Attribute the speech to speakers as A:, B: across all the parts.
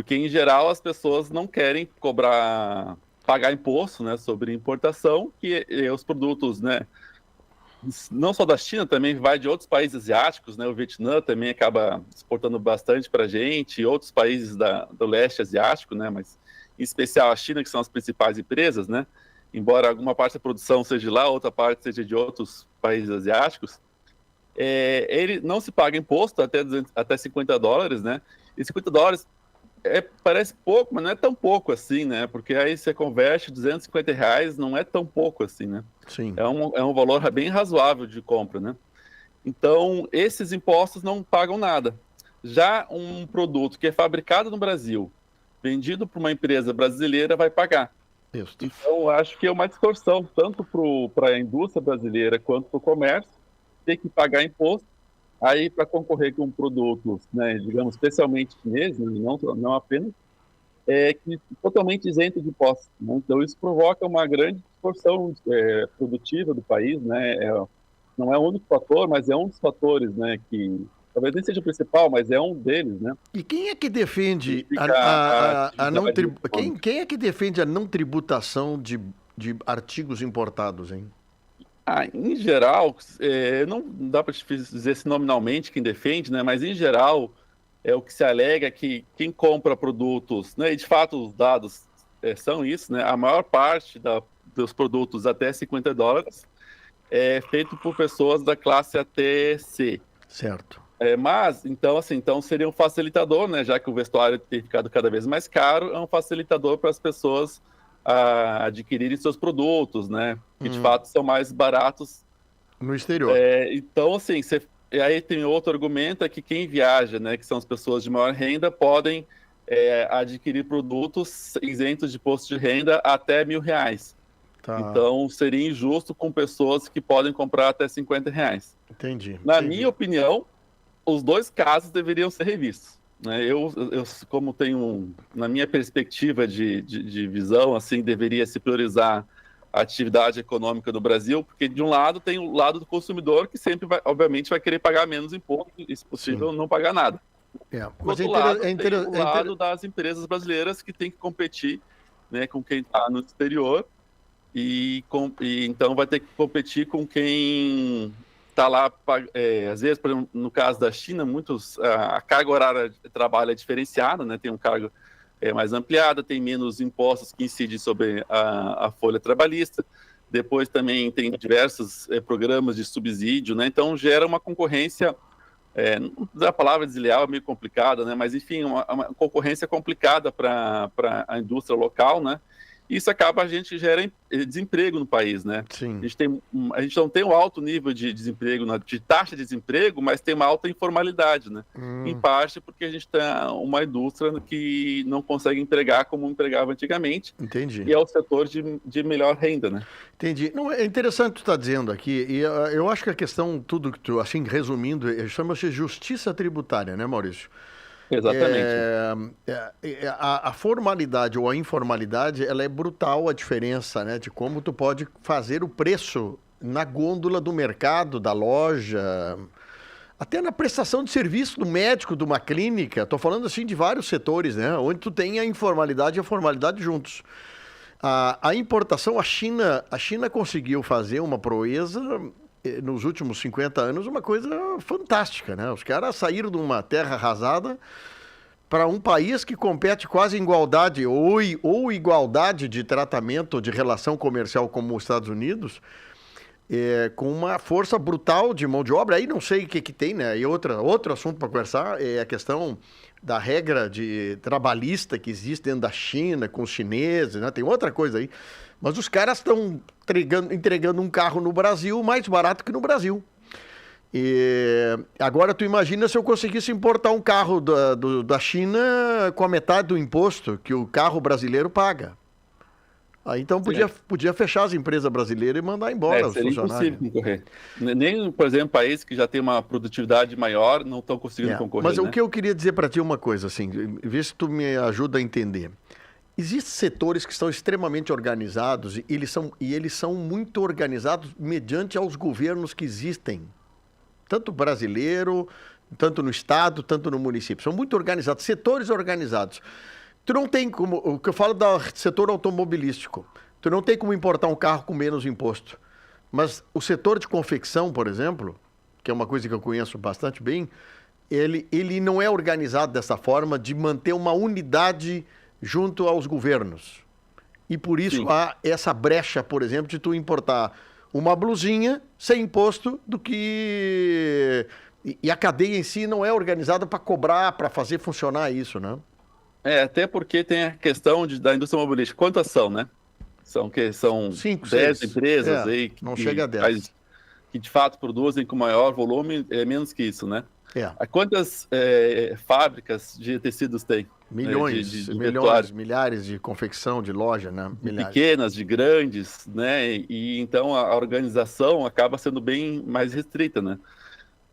A: Porque, em geral, as pessoas não querem pagar imposto, né, sobre importação, que os produtos, né, não só da China, também vai de outros países asiáticos, né, o Vietnã também acaba exportando bastante para a gente, e outros países do leste asiático, né, mas em especial a China, que são as principais empresas, né, embora alguma parte da produção seja de lá, outra parte seja de outros países asiáticos, ele não se paga imposto até US$ 50, né, e US$ 50 parece pouco, mas não é tão pouco assim, né? Porque aí você converte R$ 250, não é tão pouco assim, né?
B: Sim.
A: É um valor bem razoável de compra, né? Então, esses impostos não pagam nada. Já um produto que é fabricado no Brasil, vendido para uma empresa brasileira, vai pagar.
B: Isso.
A: Então, eu acho que é uma distorção, tanto para a indústria brasileira quanto para o comércio, ter que pagar imposto. Aí, para concorrer com produtos, né, digamos, especialmente chineses, né, não apenas, totalmente isento de impostos, né? Então, isso provoca uma grande distorção produtiva do país, né? Não é o único fator, mas é um dos fatores, né, que talvez nem seja o principal, mas é um deles, né?
B: E quem é que defende
A: Significa a
B: a não
A: atividade econômica.
B: quem é que defende a não tributação de artigos importados, hein?
A: Em geral, não dá para dizer se nominalmente quem defende, né? Mas em geral, o que se alega é que quem compra produtos, né? E de fato os dados são isso, né? A maior parte dos produtos até US$ 50 é feito por pessoas da classe até C.
B: Certo.
A: Mas, então, assim, então seria um facilitador, né? Já que o vestuário tem ficado cada vez mais caro, é um facilitador para as pessoas adquirirem seus produtos, né? Que de fato são mais baratos.
B: No exterior.
A: Então, assim, e aí tem outro argumento, é que quem viaja, né? Que são as pessoas de maior renda, podem adquirir produtos isentos de imposto de renda até R$ 1.000.
B: Tá.
A: Então, seria injusto com pessoas que podem comprar até R$ 50.
B: Entendi,
A: Na
B: entendi.
A: minha opinião, os dois casos deveriam ser revistos, né? Como tenho, na minha perspectiva de visão, assim, deveria se priorizar a atividade econômica do Brasil, porque de um lado tem o lado do consumidor, que sempre vai, obviamente, vai querer pagar menos imposto e, se
B: Sim.
A: possível, não pagar nada. Do
B: Mas
A: outro lado, tem o lado das empresas brasileiras que tem que competir, né, com quem está no exterior e então vai ter que competir com quem está lá. Às vezes, por exemplo, no caso da China, a carga horária de trabalho é diferenciada, né? Tem um cargo mais ampliada, tem menos impostos que incidem sobre a folha trabalhista. Depois também tem diversos programas de subsídio, né? Então gera uma concorrência, a palavra desleal é meio complicada, né? Mas enfim, uma concorrência complicada para a indústria local, né? Isso acaba, a gente gera desemprego no país, né?
B: Sim.
A: A gente não tem um alto nível de desemprego, de taxa de desemprego, mas tem uma alta informalidade, né? Em parte porque a gente tem uma indústria que não consegue empregar como empregava antigamente,
B: Entendi.
A: e é o setor de melhor renda, né?
B: Entendi. Não, é interessante tu estar dizendo aqui, e eu acho que a questão, tudo que tu, assim, resumindo, chama-se justiça tributária, né, Maurício?
A: Exatamente.
B: A formalidade ou a informalidade, ela é brutal a diferença, né, de como tu pode fazer o preço na gôndola do mercado, da loja, até na prestação de serviço do médico, de uma clínica. Estou falando assim de vários setores, né, onde tu tem a informalidade e a formalidade juntos. A importação, a China conseguiu fazer uma proeza nos últimos 50 anos, uma coisa fantástica, né? Os caras saíram de uma terra arrasada para um país que compete quase em igualdade ou igualdade de tratamento, de relação comercial como os Estados Unidos, com uma força brutal de mão de obra. Aí não sei o que tem, né? E outro assunto para conversar é a questão da regra de trabalhista que existe dentro da China, com os chineses, né? Tem outra coisa aí. Mas os caras estão entregando um carro no Brasil mais barato que no Brasil. E agora tu imagina se eu conseguisse importar um carro da China com a metade do imposto que o carro brasileiro paga. Aí então podia fechar as empresas brasileiras e mandar embora os
A: Seria
B: funcionários.
A: impossível concorrer. Nem, por exemplo, países que já têm uma produtividade maior não estão conseguindo concorrer,
B: Mas
A: né?
B: o que eu queria dizer para ti é uma coisa, assim, vê se tu me ajuda a entender. Existem setores que estão extremamente organizados e eles são muito organizados mediante aos governos que existem. Tanto brasileiro, tanto no estado, tanto no município. São muito organizados, setores organizados. Tu não tem como, o que eu falo do setor automobilístico, tu não tem como importar um carro com menos imposto. Mas o setor de confecção, por exemplo, que é uma coisa que eu conheço bastante bem, ele não é organizado dessa forma de manter uma unidade junto aos governos. E por isso há essa brecha, por exemplo, de tu importar uma blusinha sem imposto do que... E a cadeia em si não é organizada para cobrar, para fazer funcionar isso, né?
A: Até porque tem a questão da indústria automobilística. Quantas são, né? São
B: 5,
A: 10
B: 6
A: empresas aí
B: não chega a 10.
A: Que de fato produzem com maior volume, menos que isso, né? Quantas fábricas de tecidos tem?
B: Milhões, milhares de confecção, de loja, né?
A: De pequenas, de grandes, né? E então a organização acaba sendo bem mais restrita, né?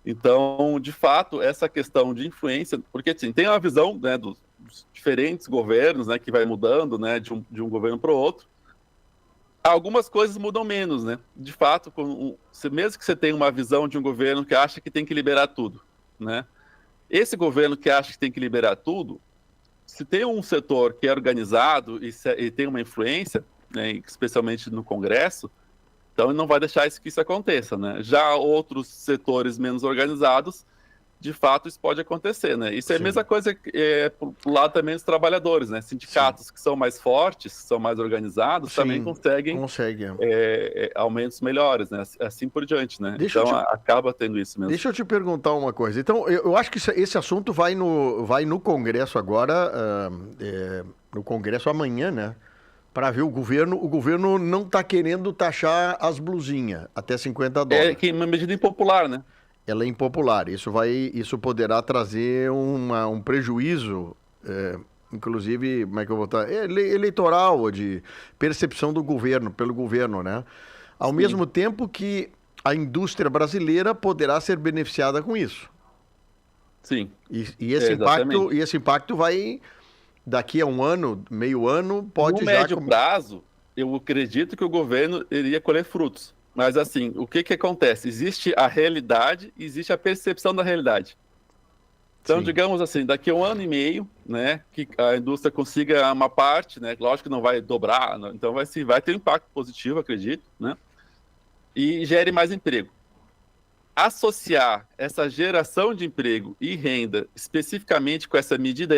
A: Então, de fato, essa questão de influência, porque assim, tem uma visão, né, dos diferentes governos, né, que vai mudando, né, de um governo para o outro. Algumas coisas mudam menos, né? De fato, mesmo que você tenha uma visão de um governo que acha que tem que liberar tudo, né? Esse governo que acha que tem que liberar tudo, se tem um setor que é organizado e tem uma influência, né, especialmente no Congresso, então ele não vai deixar que isso aconteça, né? Já outros setores menos organizados, de fato, isso pode acontecer, né? Isso é a mesma coisa pro lado também dos trabalhadores, né? Sindicatos que são mais fortes, que são mais organizados, também conseguem aumentos melhores, né? Assim por diante, né? Acaba tendo isso mesmo.
B: Deixa eu te perguntar uma coisa. Então, eu acho que esse assunto vai no Congresso agora, no Congresso amanhã, né? Para ver o governo não está querendo taxar as blusinhas até $50.
A: É que é uma medida impopular, né?
B: Ela é impopular. Isso poderá trazer um prejuízo, inclusive, como é que eu vou botar? Eleitoral, ou de percepção do governo, pelo governo, né? Ao mesmo tempo que a indústria brasileira poderá ser beneficiada com isso.
A: Sim.
B: E esse impacto vai... Daqui a um ano, meio ano, pode
A: no médio prazo, eu acredito que o governo iria colher frutos. Mas assim, o que acontece? Existe a realidade, existe a percepção da realidade. Então, digamos assim, daqui a um ano e meio, né, que a indústria consiga uma parte, né, lógico que não vai dobrar, então vai ter um impacto positivo, acredito, né, e gere mais emprego. Associar essa geração de emprego e renda especificamente com essa medida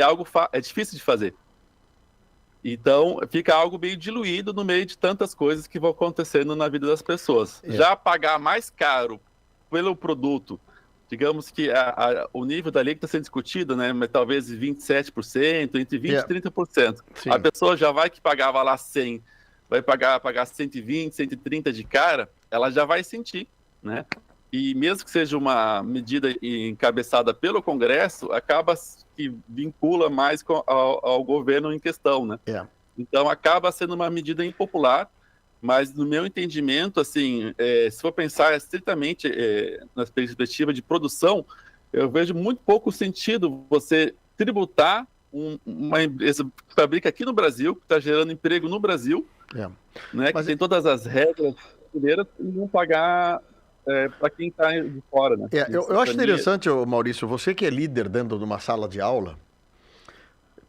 A: é difícil de fazer. Então, fica algo meio diluído no meio de tantas coisas que vão acontecendo na vida das pessoas. Já pagar mais caro pelo produto, digamos que o nível da lei que está sendo discutido, né, mas talvez 27%, entre 20% e 30%. A pessoa já vai que pagava lá 100, vai pagar 120, 130 de cara, ela já vai sentir, né? E mesmo que seja uma medida encabeçada pelo Congresso, acaba que vincula mais ao governo em questão, né? Então, acaba sendo uma medida impopular, mas no meu entendimento, assim, se for pensar estritamente na perspectiva de produção, eu vejo muito pouco sentido você tributar uma empresa que fabrica aqui no Brasil, que está gerando emprego no Brasil, né, que tem todas as regras brasileiras, e não pagar... para quem está de fora, né?
B: Eu acho interessante, Maurício, você que é líder dentro de uma sala de aula,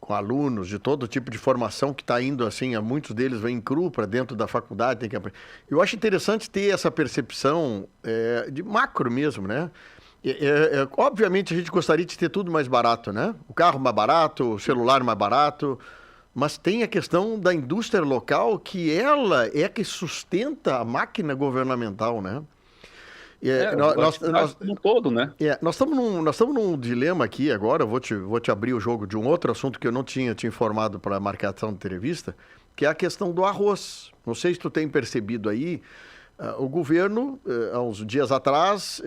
B: com alunos de todo tipo de formação que está indo assim, muitos deles vêm cru para dentro da faculdade, tem que aprender. Eu acho interessante ter essa percepção de macro mesmo, né? Obviamente a gente gostaria de ter tudo mais barato, né? O carro mais barato, o celular mais barato, mas tem a questão da indústria local, que ela é que sustenta a máquina governamental, né?
A: No todo, né?
B: Nós estamos num dilema aqui agora. Eu vou te abrir o jogo de um outro assunto que eu não tinha te informado para a marcação de entrevista, que é a questão do arroz. Não sei se tu tem percebido aí, o governo, há uns dias atrás,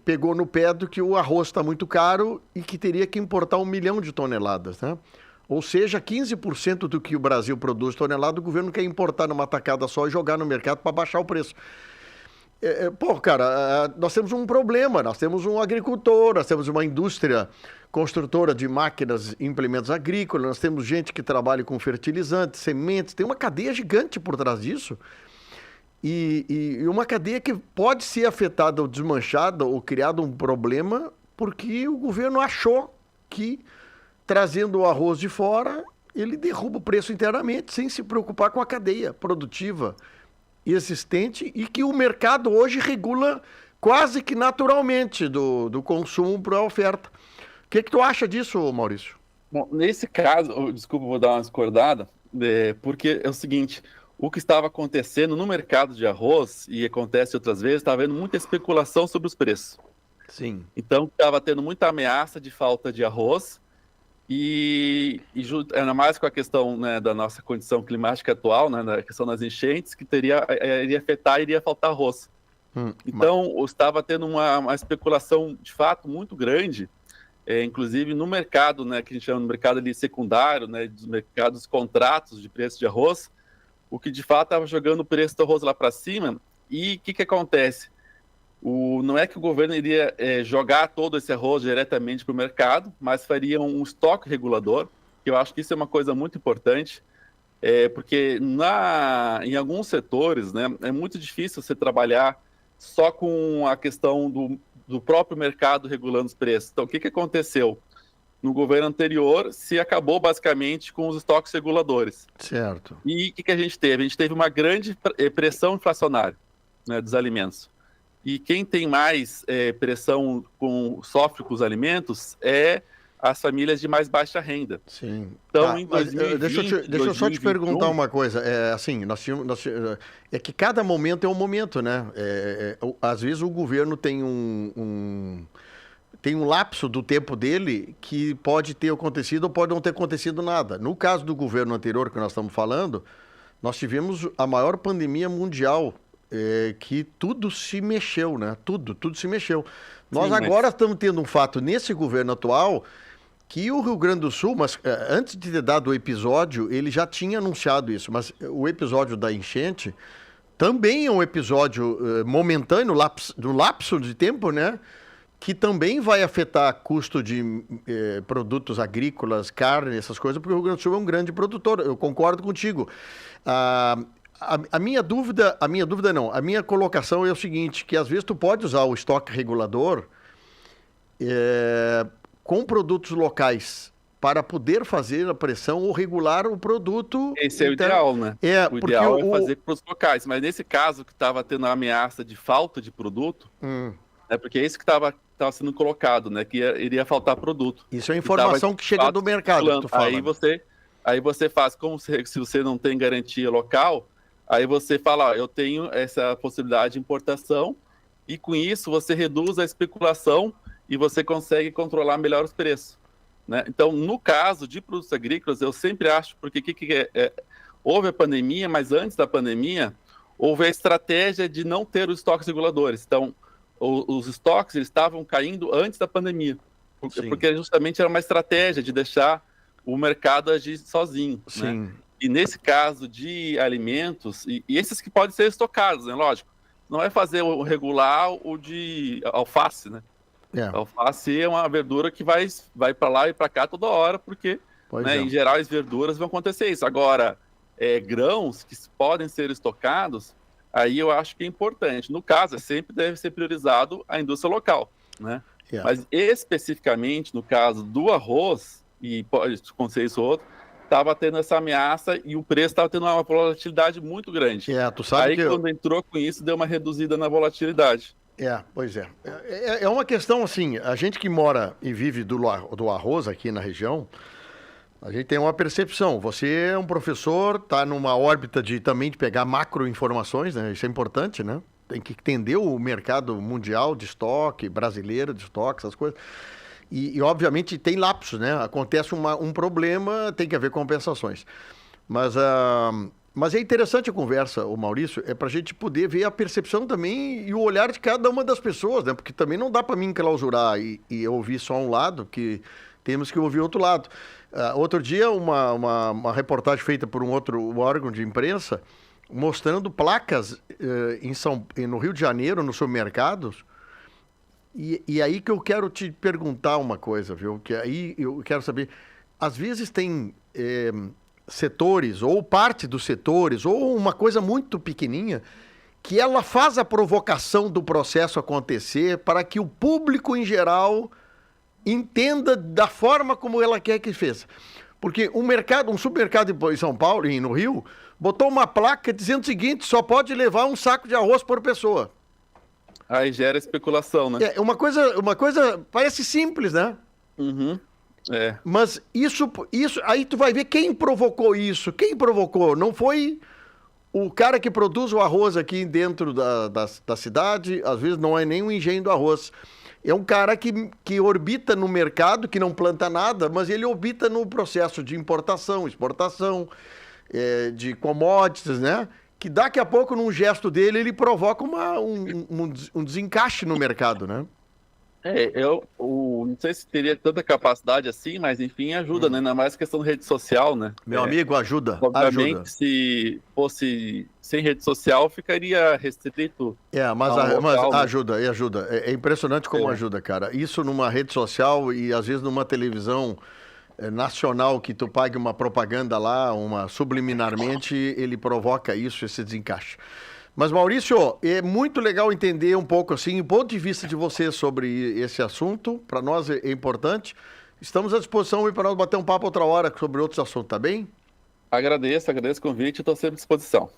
B: pegou no pé do que o arroz está muito caro e que teria que importar 1 milhão de toneladas, né? Ou seja, 15% do que o Brasil produz tonelada, o governo quer importar numa tacada só e jogar no mercado para baixar o preço. Nós temos um problema, nós temos um agricultor, nós temos uma indústria construtora de máquinas e implementos agrícolas, nós temos gente que trabalha com fertilizantes, sementes, tem uma cadeia gigante por trás disso. E uma cadeia que pode ser afetada ou desmanchada ou criado um problema porque o governo achou que, trazendo o arroz de fora, ele derruba o preço internamente, sem se preocupar com a cadeia produtiva existente e que o mercado hoje regula quase que naturalmente do consumo para a oferta. O que tu acha disso, Maurício?
A: Bom, nesse caso, desculpa, vou dar uma discordada, porque é o seguinte, o que estava acontecendo no mercado de arroz, e acontece outras vezes, estava havendo muita especulação sobre os preços.
B: Sim.
A: Então, estava tendo muita ameaça de falta de arroz, ainda mais com a questão, né, da nossa condição climática atual, né, na questão das enchentes, que iria afetar, iria faltar arroz. Então, estava tendo uma especulação, de fato, muito grande, inclusive no mercado, né, que a gente chama de mercado ali secundário, né, dos mercados contratos de preço de arroz, o que de fato estava jogando o preço do arroz lá para cima. E o que acontece? Não é que o governo iria jogar todo esse arroz diretamente para o mercado, mas faria um estoque regulador, que eu acho que isso é uma coisa muito importante, porque em alguns setores, né, é muito difícil você trabalhar só com a questão do próprio mercado regulando os preços. Então, o que aconteceu? No governo anterior, se acabou basicamente com os estoques reguladores.
B: Certo.
A: E o que a gente teve? A gente teve uma grande pressão inflacionária, né, dos alimentos. E quem tem mais pressão, sofre com os alimentos, é as famílias de mais baixa renda.
B: Sim.
A: Então, em 2020,
B: deixa eu só te perguntar uma coisa. Assim, é que cada momento é um momento, né? Às vezes o governo tem tem um lapso do tempo dele que pode ter acontecido ou pode não ter acontecido nada. No caso do governo anterior que nós estamos falando, nós tivemos a maior pandemia mundial, que tudo se mexeu, né? Tudo se mexeu. Nós agora estamos tendo um fato nesse governo atual que o Rio Grande do Sul, mas antes de ter dado o episódio, ele já tinha anunciado isso, mas o episódio da enchente também é um episódio momentâneo, do lapso de tempo, né? Que também vai afetar custo de produtos agrícolas, carne, essas coisas, porque o Rio Grande do Sul é um grande produtor. Eu concordo contigo. A minha colocação é o seguinte, que às vezes tu pode usar o estoque regulador com produtos locais para poder fazer a pressão ou regular o produto.
A: Esse é o ideal, né? O ideal é fazer para os locais, mas nesse caso que estava tendo a ameaça de falta de produto, porque é isso que estava sendo colocado, né? Que iria faltar produto.
B: Isso é informação que chega do mercado. Que tu fala,
A: aí você faz, como se você não tem garantia local, aí você fala, eu tenho essa possibilidade de importação, e com isso você reduz a especulação e você consegue controlar melhor os preços, né? Então, no caso de produtos agrícolas, eu sempre acho, porque houve a pandemia, mas antes da pandemia, houve a estratégia de não ter os estoques reguladores. Então, os estoques eles estavam caindo antes da pandemia, porque justamente era uma estratégia de deixar o mercado agir sozinho, né? E nesse caso de alimentos, e esses que podem ser estocados, né? Lógico, não é fazer o regular o de alface, né? Alface é uma verdura que vai para lá e para cá toda hora, porque, né, em geral as verduras vão acontecer isso. Agora, grãos que podem ser estocados, aí eu acho que é importante. No caso, sempre deve ser priorizado a indústria local, né? Mas especificamente no caso do arroz, e pode acontecer isso ou outro, estava tendo essa ameaça e o preço estava tendo uma volatilidade muito grande.
B: Tu sabe
A: aí quando entrou com isso, deu uma reduzida na volatilidade.
B: Pois é. É uma questão assim, a gente que mora e vive do arroz aqui na região, a gente tem uma percepção. Você é um professor, está numa órbita também de pegar macro informações, né? Isso é importante, né? Tem que entender o mercado mundial de estoque, brasileiro de estoque, essas coisas. E obviamente tem lapsos, né? Acontece um problema, tem que haver compensações. Mas é interessante a conversa, o Maurício, para a gente poder ver a percepção também e o olhar de cada uma das pessoas, né? Porque também não dá para mim clausurar e ouvir só um lado, que temos que ouvir outro lado. Outro dia, uma reportagem feita por um outro órgão de imprensa, mostrando placas no Rio de Janeiro, nos supermercados. E aí que eu quero te perguntar uma coisa, viu? Que aí eu quero saber, às vezes tem setores, ou parte dos setores, ou uma coisa muito pequenininha, que ela faz a provocação do processo acontecer para que o público em geral entenda da forma como ela quer que fez. Porque um supermercado em São Paulo e no Rio, botou uma placa dizendo o seguinte, só pode levar um saco de arroz por pessoa.
A: Aí gera especulação, né?
B: Uma coisa parece simples, né?
A: Uhum. É.
B: Mas isso, aí tu vai ver quem provocou isso. Quem provocou? Não foi o cara que produz o arroz aqui dentro da cidade, às vezes não é nem um engenho do arroz. É um cara que orbita no mercado, que não planta nada, mas ele orbita no processo de importação, exportação, de commodities, né? Que daqui a pouco, num gesto dele, ele provoca um desencaixe no mercado, né?
A: Não sei se teria tanta capacidade assim, mas enfim, ajuda, né? Ainda mais questão de rede social, né?
B: Meu amigo, ajuda.
A: Obviamente, se fosse sem rede social, ficaria restrito.
B: Mas
A: local, né?
B: ajuda. É impressionante como ajuda, cara. Isso numa rede social e às vezes numa televisão nacional que tu pague uma propaganda lá, subliminarmente, ele provoca isso, esse desencaixe. Mas, Maurício, é muito legal entender um pouco assim, o ponto de vista de você sobre esse assunto. Para nós é importante. Estamos à disposição para nós bater um papo outra hora sobre outros assuntos, tá bem?
A: Agradeço o convite e estou sempre à disposição.